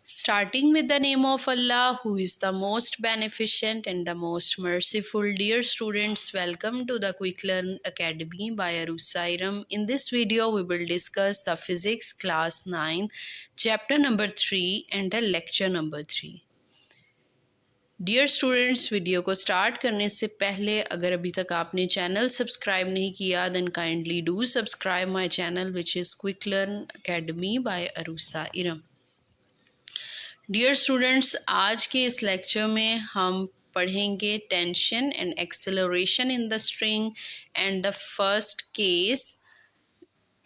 Starting with the name of Allah, who is the most beneficent and the most merciful. Dear students, welcome to the Quick Learn Academy by Arusairam. In this video, we will discuss the Physics Class 9, Chapter number 3 and the Lecture number 3. Dear students, video को start करने से पहले अगर अभी तक आपने channel subscribe नहीं किया then kindly do subscribe my channel which is quick learn academy by Arusa Iram. Dear students, आज के इस लेक्चर में हम पढ़ेंगे tension and acceleration in the string and the first case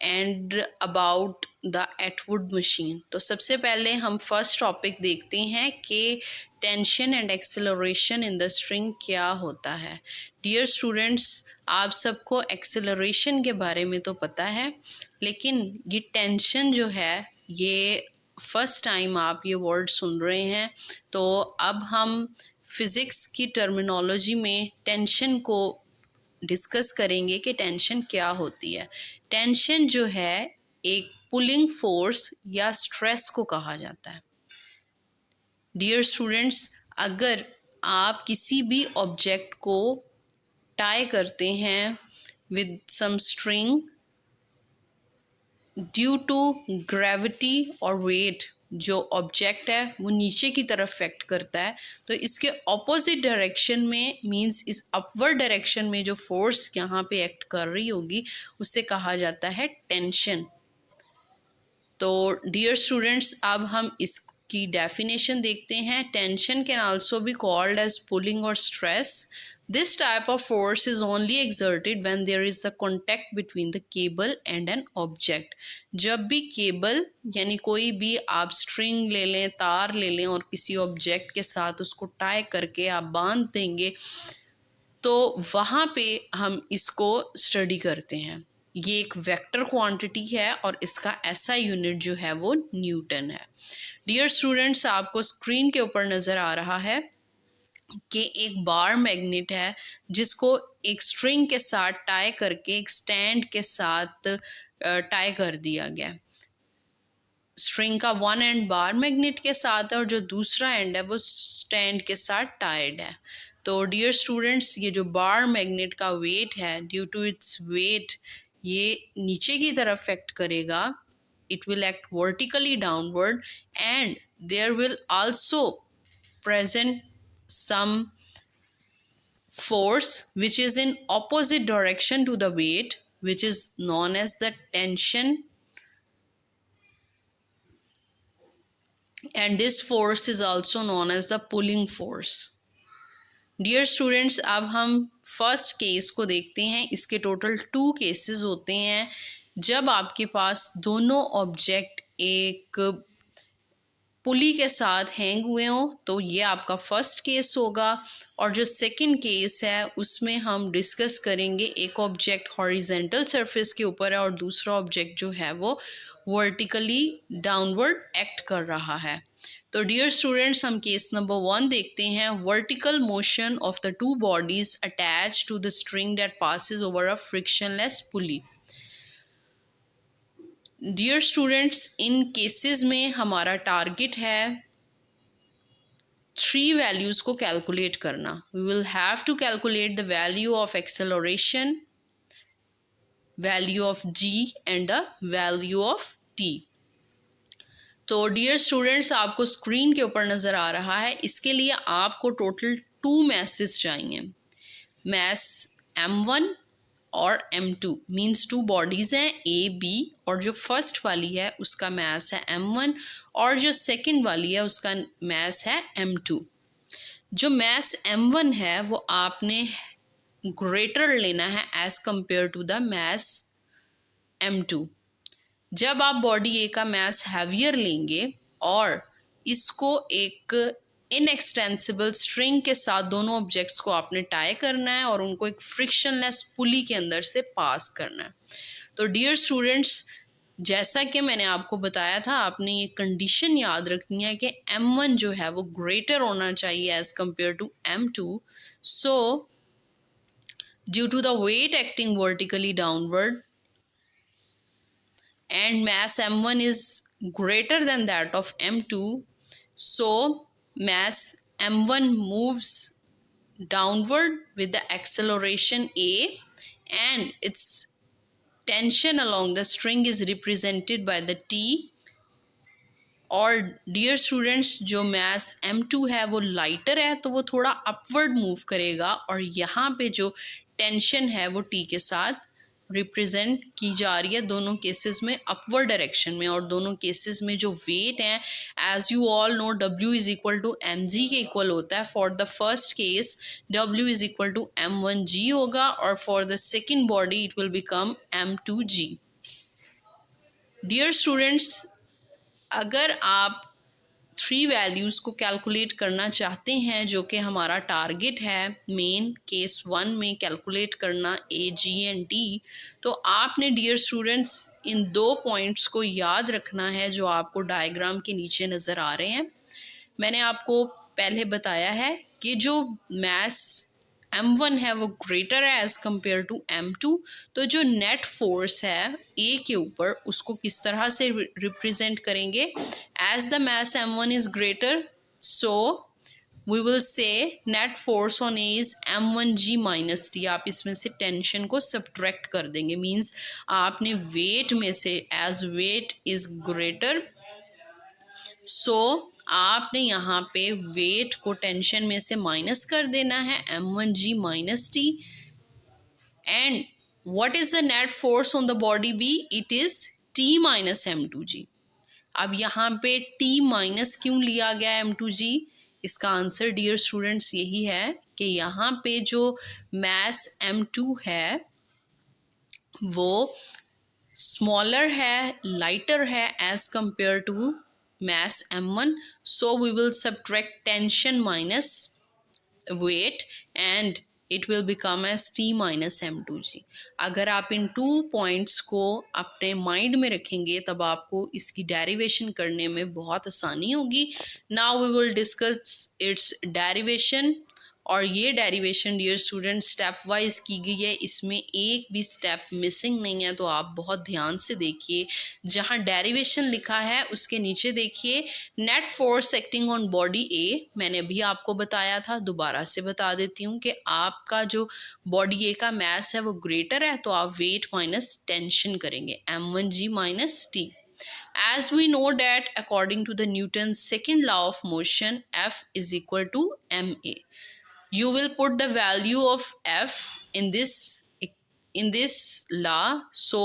and about the Atwood machine. तो सबसे पहले हम फर्स्ट टॉपिक देखते हैं कि tension and acceleration in the string क्या होता है। डियर स्टूडेंट्स, आप सबको एक्सेलरेशन के बारे में तो पता है, लेकिन ये टेंशन जो है ये फर्स्ट टाइम आप ये वर्ड सुन रहे हैं। तो अब हम फिज़िक्स की टर्मिनोलॉजी में टेंशन को डिस्कस करेंगे कि टेंशन क्या होती है। टेंशन जो है एक पुलिंग फोर्स या स्ट्रेस को कहा जाता है। डियर स्टूडेंट्स, अगर आप किसी भी ऑब्जेक्ट को टाई करते हैं with some string due to gravity और वेट, जो ऑब्जेक्ट है वो नीचे की तरफ इफेक्ट करता है, तो इसके ऑपोजिट डायरेक्शन में मींस इस अपवर्ड डायरेक्शन में जो फोर्स यहाँ पे एक्ट कर रही होगी उससे कहा जाता है टेंशन। तो डियर स्टूडेंट्स, अब हम इसकी डेफिनेशन देखते हैं। Tension can also be called as pulling और stress. This type of force is only exerted when there is the contact between the cable and an object. जब भी केबल यानी कोई भी आप स्ट्रिंग ले लें, तार ले लें और किसी ऑब्जेक्ट के साथ उसको टाई करके आप बांध देंगे तो वहाँ पे हम इसको स्टडी करते हैं। ये एक वेक्टर क्वांटिटी है और इसका ऐसा यूनिट जो है वो न्यूटन है। डियर स्टूडेंट्स, आपको स्क्रीन के ऊपर नज़र आ रहा है कि एक बार मैग्नेट है जिसको एक स्ट्रिंग के साथ टाई करके एक स्टैंड के साथ टाई कर दिया गया। स्ट्रिंग का वन एंड बार मैग्नेट के साथ है और जो दूसरा एंड है वो स्टैंड के साथ टाइड है। तो डियर स्टूडेंट्स, ये जो बार मैग्नेट का वेट है, ड्यू टू इट्स वेट ये नीचे की तरफ एक्ट करेगा। It will act vertically downward and there will also present some force which is in opposite direction to the weight, which is known as the tension, and this force is also known as the pulling force. Dear students, अब हम first case को देखते हैं। इसके total 2 cases होते हैं। जब आपके पास दोनों ऑब्जेक्ट एक पुली के साथ हैंग हुए हों तो ये आपका फर्स्ट केस होगा, और जो सेकंड केस है उसमें हम डिस्कस करेंगे एक ऑब्जेक्ट हॉरिजेंटल सरफेस के ऊपर है और दूसरा ऑब्जेक्ट जो है वो वर्टिकली डाउनवर्ड एक्ट कर रहा है। तो डियर स्टूडेंट्स, हम केस नंबर 1 देखते हैं। Vertical motion of the 2 bodies attach to the string that passes over a frictionless pulley. Dear students, इन केसेस में हमारा टारगेट है 3 वैल्यूज़ को कैलकुलेट करना। We will have to calculate the value of acceleration, value of g and the value of t। तो dear students, आपको screen के ऊपर नज़र आ रहा है। इसके लिए आपको टोटल 2 मैसेज चाहिए। मैस m1 और m2 मीन्स 2 बॉडीज़ हैं ए बी, और जो फर्स्ट वाली है उसका मैस है m1 और जो सेकंड वाली है उसका मैस है m2। जो मैस m1 है वो आपने ग्रेटर लेना है as compare to the mass m2। जब आप बॉडी ए का मैस हैवियर लेंगे और इसको एक इनएक्सटेंसिबल स्ट्रिंग के साथ दोनों ऑब्जेक्ट्स को आपने टाई करना है और उनको एक फ्रिक्शनलेस पुली के अंदर से पास करना है। तो डियर स्टूडेंट्स, जैसा कि मैंने आपको बताया था, आपने ये कंडीशन याद रखनी है कि m1 जो है वो ग्रेटर होना चाहिए as compare to m2। So due to the weight acting vertically downward and mass m1 is greater than that of m2, So mass m1 moves downward with the acceleration a, and its tension along the string is represented by the t. और dear students, जो मास m2 है वो lighter है तो वो थोड़ा upward move करेगा, और यहाँ पे जो टेंशन है वो t के साथ रिप्रेजेंट की जा रही है दोनों केसेस में अपवर्ड डायरेक्शन में। और दोनों केसेस में जो वेट है, as you all know, w is equal to mg के इक्वल होता है। For the first case w is equal to m1g होगा, और for the second body it will become m2g। Dear students, अगर आप थ्री वैल्यूज़ को calculate करना चाहते हैं, जो कि हमारा टारगेट है मेन केस 1 में कैलकुलेट करना ए जी एंड टी, तो आपने डियर स्टूडेंट्स इन दो पॉइंट्स को याद रखना है जो आपको डायग्राम के नीचे नज़र आ रहे हैं। मैंने आपको पहले बताया है कि जो मास m1 है वो ग्रेटर है एज़ कम्पेयर टू m2, तो जो नेट फोर्स है a के ऊपर उसको किस तरह से रिप्रेजेंट करेंगे? As the mass m1 is greater, so we will say net force on a is m1g minus T. आप इसमें से टेंशन को सब्ट्रैक्ट कर देंगे, मीन्स आपने वेट में से, एज वेट इज ग्रेटर, सो आपने यहाँ पे वेट को टेंशन में से माइनस कर देना है m1g minus T. And what is the net force on the body B? It is t minus m2g। अब यहाँ पे t माइनस क्यों लिया गया m2g? इसका आंसर डियर स्टूडेंट्स यही है कि यहाँ पे जो मास m2 है वो स्मॉलर है, लाइटर है as compare to mass m1, so we will subtract tension minus weight and it will become as t minus m2g। अगर आप इन 2 पॉइंट्स को अपने माइंड में रखेंगे तब आपको इसकी डेरिवेशन करने में बहुत आसानी होगी। Now we will discuss its derivation. और ये derivation dear student step wise की गई है, इसमें एक भी स्टेप मिसिंग नहीं है, तो आप बहुत ध्यान से देखिए। जहाँ डेरिवेशन लिखा है उसके नीचे देखिए, net force acting on body A, मैंने अभी आपको बताया था, दोबारा से बता देती हूँ कि आपका जो बॉडी ए का मास है वो ग्रेटर है, तो आप वेट माइनस टेंशन करेंगे m1g minus T. As we know that according to the Newton's second law of motion, F is equal to ma. You will put the value of F in this law, so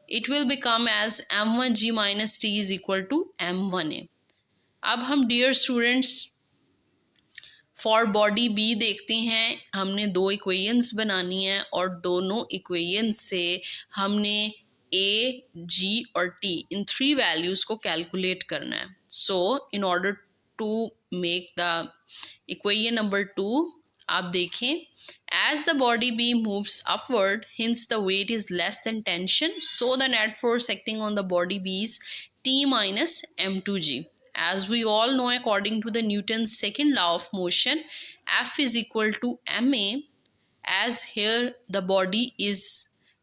it will become as m1g minus t is equal to m1a। अब हम dear students for body B देखते हैं। हमने दो equations बनानी है और दोनों इक्वेशंस से हमने ए, जी और टी इन 3 वैल्यूज़ को कैलकुलेट करना है। So in order to make the equation number 2, आप देखें, as the body B moves upward, hence the weight is less than tension, so the net force acting on the body B is T minus m2g। As we all know, according to the Newton's second law of motion, F is equal to ma, as here the body is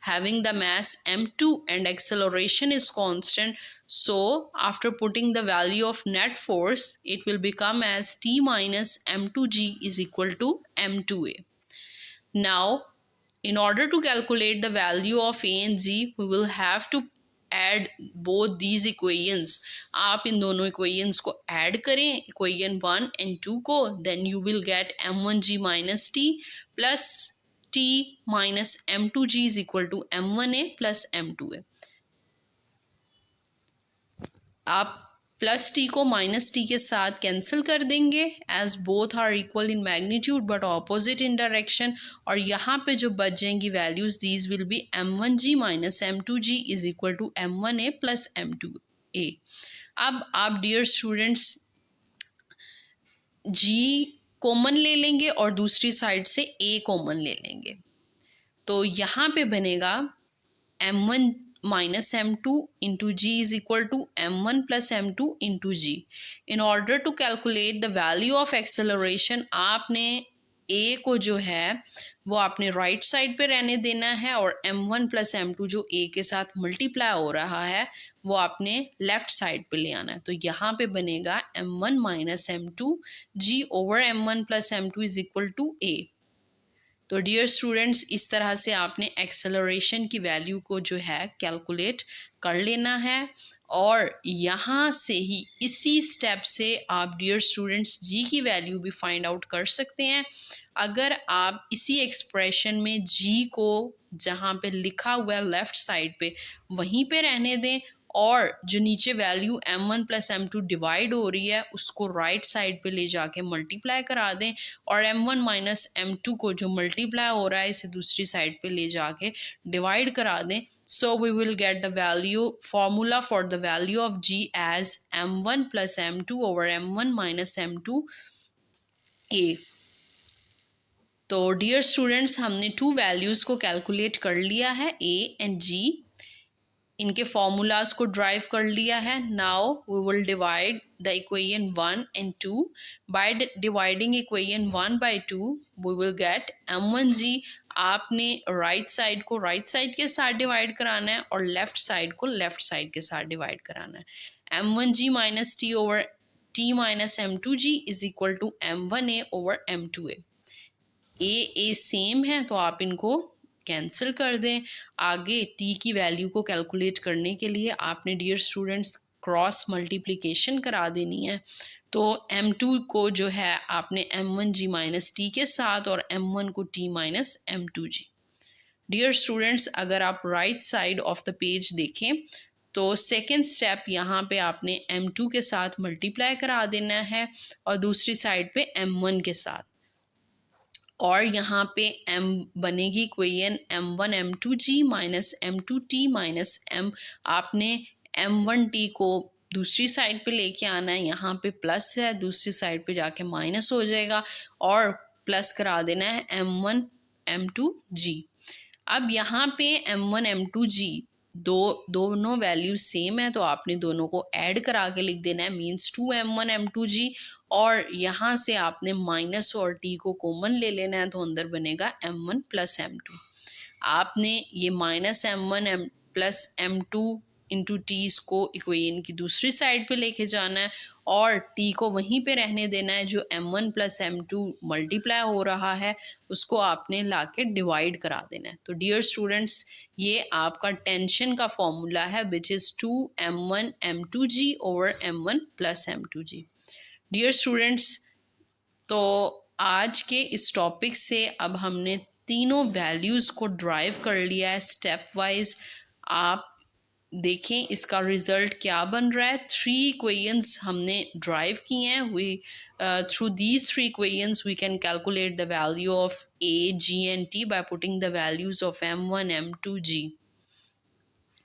having the mass m2 and acceleration is constant. So after putting the value of net force, it will become as t minus m2g is equal to m2a. Now, in order to calculate the value of a and g, we will have to add both these equations. आप इन दोनों equations को add करें, equation 1 and 2 को, then you will get m1g minus T plus t minus m2g is equal to m1a plus m2a। आप plus T को minus T के साथ कैंसिल कर देंगे, as both are equal in magnitude but opposite in direction, और यहाँ पे जो बच जाएंगी values, these will be m1g minus m2g is equal to m1a plus m2a। अब आप डियर स्टूडेंट्स g कॉमन ले लेंगे और दूसरी साइड से a कॉमन ले लेंगे, तो यहाँ पे बनेगा m1 minus m2 into g is equal to m1 plus m2 into g। In order to calculate the value of acceleration, आपने ए को जो है वो आपने राइट साइड पे रहने देना है और m1 प्लस m2 जो ए के साथ मल्टीप्लाई हो रहा है वो आपने लेफ्ट साइड पे ले आना है। तो यहाँ पे बनेगा m1 minus m2 g over m1 plus m2 is equal to a। तो डियर स्टूडेंट्स, इस तरह से आपने एक्सेलरेशन की वैल्यू को जो है कैलकुलेट कर लेना है और यहाँ से ही इसी स्टेप से आप डियर स्टूडेंट्स जी की वैल्यू भी फाइंड आउट कर सकते हैं। अगर आप इसी एक्सप्रेशन में जी को जहाँ पे लिखा हुआ है लेफ्ट साइड पे वहीं पे रहने दें और जो नीचे value m1 plus m2 divide हो रही है उसको राइट साइड पे ले जाके मल्टीप्लाई करा दें और m1 माइनस m2 को जो मल्टीप्लाई हो रहा है इसे दूसरी साइड पे ले जाके डिवाइड करा दें। So we will get the value formula for the value of g as m1 plus m2 over m1 minus m2 a। तो डियर स्टूडेंट्स, हमने टू वैल्यूज़ को कैलकुलेट कर लिया है a एंड g, इनके फॉर्मूलाज को ड्राइव कर लिया है। Now we will divide the equation 1 and 2। By dividing equation 1 by 2 we will get m1g। आपने राइट साइड को राइट साइड के साथ डिवाइड कराना है और लेफ्ट साइड को लेफ्ट साइड के साथ डिवाइड कराना है। m1g minus t over t minus m2g is equal to m1a over m2a। A same है तो आप इनको कैंसिल कर दें। आगे टी की वैल्यू को कैलकुलेट करने के लिए आपने डियर स्टूडेंट्स क्रॉस मल्टीप्लिकेशन करा देनी है। तो m2 को जो है आपने m1g माइनस टी के साथ और m1 को t minus m2g। Dear students, अगर आप right side of the page देखें तो सेकेंड स्टेप यहाँ पे आपने m2 के साथ मल्टीप्लाई करा देना है और दूसरी साइड पे m1 के साथ, और यहाँ पे m बनेगी equation m1 m2g minus m2t minus m। आपने m1t को दूसरी साइड पे लेके आना है, यहाँ पे प्लस है दूसरी साइड पे जाके माइनस हो जाएगा और प्लस करा देना है m1 m2g। अब यहाँ पे m1 m2g दोनों वैल्यू सेम है तो आपने दोनों को ऐड करा के लिख देना है, मीन्स 2m1 m2g, और यहाँ से आपने माइनस और t को कॉमन ले लेना है तो अंदर बनेगा m1 प्लस m2। आपने ये minus m1 plus m2 into T इसको इक्वेशन की दूसरी साइड पे लेके जाना है और t को वहीं पे रहने देना है। जो m1 प्लस m2 मल्टीप्लाई हो रहा है उसको आपने लाके डिवाइड करा देना है। तो डियर स्टूडेंट्स, ये आपका टेंशन का फॉर्मूला है which is 2m1 m2g over m1 plus m2g। Dear students, तो आज के इस टॉपिक से अब हमने तीनों वैल्यूज़ को ड्राइव कर लिया है स्टेप वाइज। आप देखें इसका रिजल्ट क्या बन रहा है। 3 इक्वेशंस हमने ड्राइव किए हैं। We through these 3 equations we can calculate the value of a, g and t by putting the values of m1 m2 g।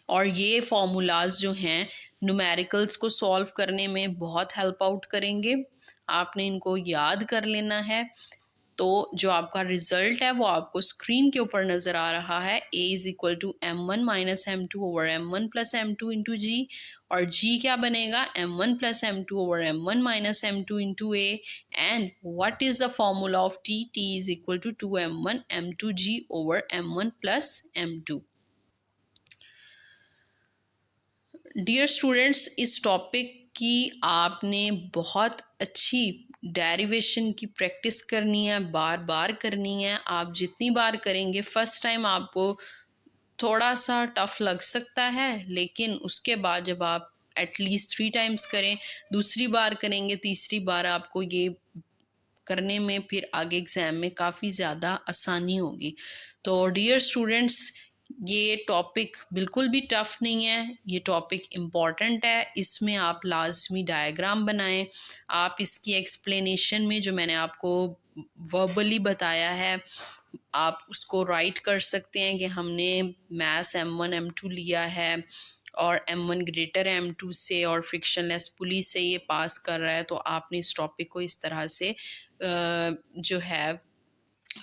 और ये फॉर्मूलाज जो हैं न्यूमेरिकल्स को सॉल्व करने में बहुत हेल्प आउट करेंगे। आपने इनको याद कर लेना है। तो जो आपका रिजल्ट है वो आपको स्क्रीन के ऊपर नज़र आ रहा है। a is equal to m1 minus m2 over m1 plus m2 into g, और g क्या बनेगा m1 plus m2 over m1 minus m2 into a। And what is the formula of t? t is equal to 2m1 m2g over m1 plus m2। Dear students, इस topic की आपने बहुत अच्छी derivation की practice करनी है, बार बार करनी है। आप जितनी बार करेंगे, फर्स्ट टाइम आपको थोड़ा सा टफ लग सकता है, लेकिन उसके बाद जब आप एटलीस्ट 3 टाइम्स करें, दूसरी बार करेंगे, तीसरी बार आपको ये करने में फिर आगे एग्ज़ाम में काफ़ी ज़्यादा आसानी होगी। तो डियर स्टूडेंट्स, ये टॉपिक बिल्कुल भी टफ नहीं है, ये टॉपिक इम्पॉर्टेंट है। इसमें आप लाजमी डायग्राम बनाएं। आप इसकी एक्सप्लेनेशन में जो मैंने आपको वर्बली बताया है आप उसको राइट कर सकते हैं कि हमने मैथ्स m1 m2 लिया है और m1 ग्रेटर m2 से और फ्रिक्शनलेस पुली से ये पास कर रहा है। तो आपने इस टॉपिक को इस तरह से जो है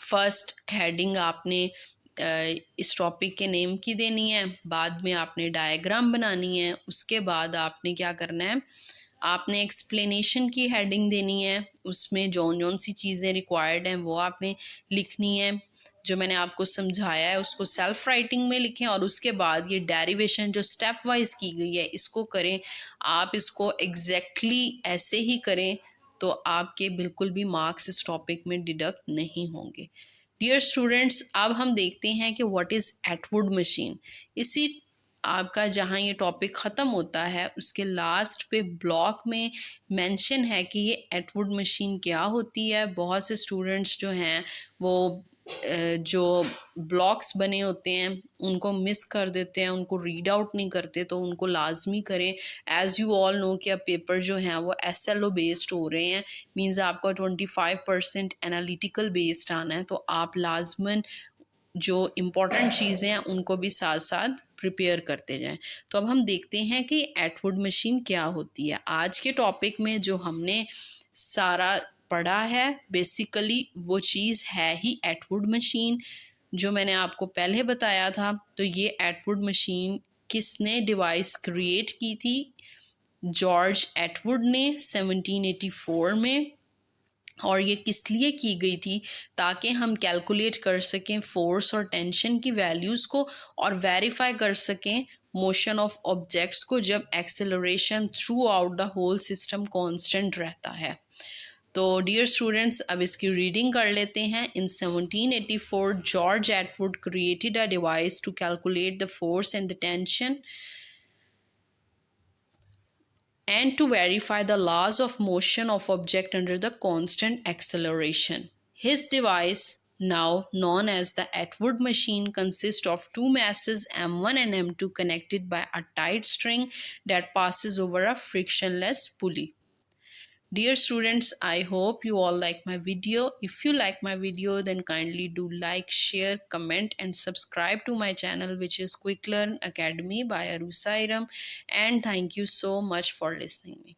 फर्स्ट हेडिंग आपने इस टॉपिक के नेम की देनी है, बाद में आपने डायग्राम बनानी है, उसके बाद आपने क्या करना है, आपने एक्सप्लेनेशन की हेडिंग देनी है, उसमें जौन जौन सी चीज़ें रिक्वायर्ड हैं वो आपने लिखनी है। जो मैंने आपको समझाया है उसको सेल्फ राइटिंग में लिखें, और उसके बाद ये डेरिवेशन जो स्टेप वाइज की गई है इसको करें। आप इसको एग्जैक्टली ऐसे ही करें तो आपके बिल्कुल भी मार्क्स इस टॉपिक में डिडक्ट नहीं होंगे। डियर स्टूडेंट्स, अब हम देखते हैं कि व्हाट इज़ एटवुड मशीन। इसी आपका जहाँ ये टॉपिक ख़त्म होता है उसके लास्ट पे ब्लॉक में मेंशन है कि ये एटवुड मशीन क्या होती है। बहुत से स्टूडेंट्स जो हैं वो जो ब्लॉक्स बने होते हैं उनको मिस कर देते हैं, उनको रीड आउट नहीं करते, तो उनको लाजमी करें। एज़ यू ऑल नो कि अब पेपर जो हैं वो SLO बेस्ड हो रहे हैं, मीन्स आपका 25% एनालिटिकल बेस्ड आना है, तो आप लाजमन जो इम्पोर्टेंट चीज़ें हैं उनको भी साथ साथ प्रिपेयर करते जाएं। तो अब हम देखते हैं कि एटवुड मशीन क्या होती है। आज के टॉपिक में जो हमने सारा पढ़ा है बेसिकली वो चीज़ है ही एटवुड मशीन, जो मैंने आपको पहले बताया था। तो ये एटवुड मशीन किसने डिवाइस क्रिएट की थी? जॉर्ज एटवुड ने 1784 में। और ये किस लिए की गई थी? ताकि हम कैलकुलेट कर सकें फोर्स और टेंशन की वैल्यूज़ को, और वेरीफाई कर सकें मोशन ऑफ ऑब्जेक्ट्स को जब acceleration throughout the whole system constant रहता है। तो डियर स्टूडेंट्स, अब इसकी रीडिंग कर लेते हैं। In 1784 George Atwood created a device to calculate the force and the tension and to verify the laws of motion of object under the constant acceleration. His device, now known as the Atwood machine, consists of two masses M1 and M2 connected by a tight string that passes over a frictionless pulley. Dear students, I hope you all like my video. If you like my video, then kindly do like, share, comment and subscribe to my channel, which is Quick Learn Academy by Arusairam. And thank you so much for listening me.